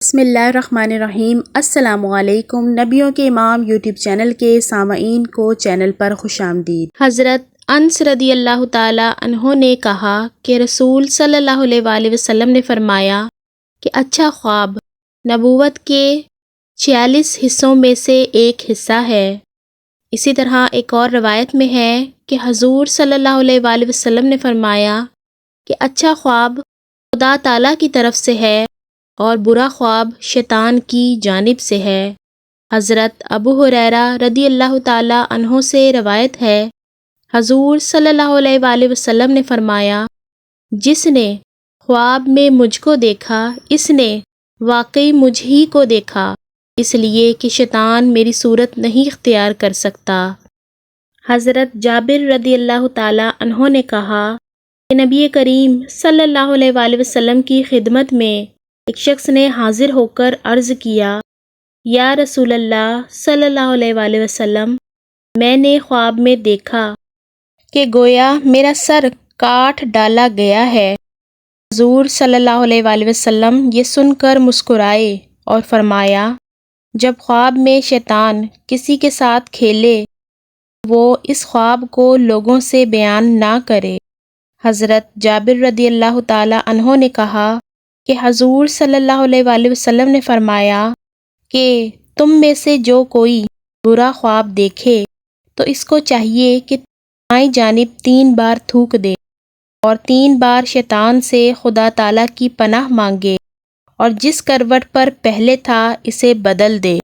بسم اللہ الرحمن الرحیم۔ السلام علیکم۔ نبیوں کے امام یوٹیوب چینل کے سامعین کو چینل پر خوش آمدید۔ حضرت انس رضی اللہ تعالی عنہ نے کہا کہ رسول صلی اللہ علیہ وآلہ وسلم نے فرمایا کہ اچھا خواب نبوت کے 46 حصوں میں سے ایک حصہ ہے۔ اسی طرح ایک اور روایت میں ہے کہ حضور صلی اللہ علیہ وآلہ وسلم نے فرمایا کہ اچھا خواب خدا تعالیٰ کی طرف سے ہے اور برا خواب شیطان کی جانب سے ہے۔ حضرت ابو ہریرہ رضی اللہ تعالیٰ عنہ سے روایت ہے، حضور صلی اللہ علیہ وآلہ وسلم نے فرمایا، جس نے خواب میں مجھ کو دیکھا اس نے واقعی مجھ ہی کو دیکھا، اس لیے کہ شیطان میری صورت نہیں اختیار کر سکتا۔ حضرت جابر رضی اللہ تعالیٰ عنہ نے کہا کہ نبی کریم صلی اللہ علیہ وآلہ وسلم کی خدمت میں ایک شخص نے حاضر ہو کر عرض کیا، یا رسول اللہ صلی اللہ علیہ وآلہ وسلم، میں نے خواب میں دیکھا کہ گویا میرا سر کاٹ ڈالا گیا ہے۔ حضور صلی اللہ علیہ وآلہ وسلم یہ سن کر مسکرائے اور فرمایا، جب خواب میں شیطان کسی کے ساتھ کھیلے وہ اس خواب کو لوگوں سے بیان نہ کرے۔ حضرت جابر رضی اللہ تعالی عنہ نے کہا کہ حضور صلی اللہ علیہ وآلہ وسلم نے فرمایا کہ تم میں سے جو کوئی برا خواب دیکھے تو اس کو چاہیے کہ بائیں جانب 3 بار تھوک دے اور 3 بار شیطان سے خدا تعالیٰ کی پناہ مانگے اور جس کروٹ پر پہلے تھا اسے بدل دے۔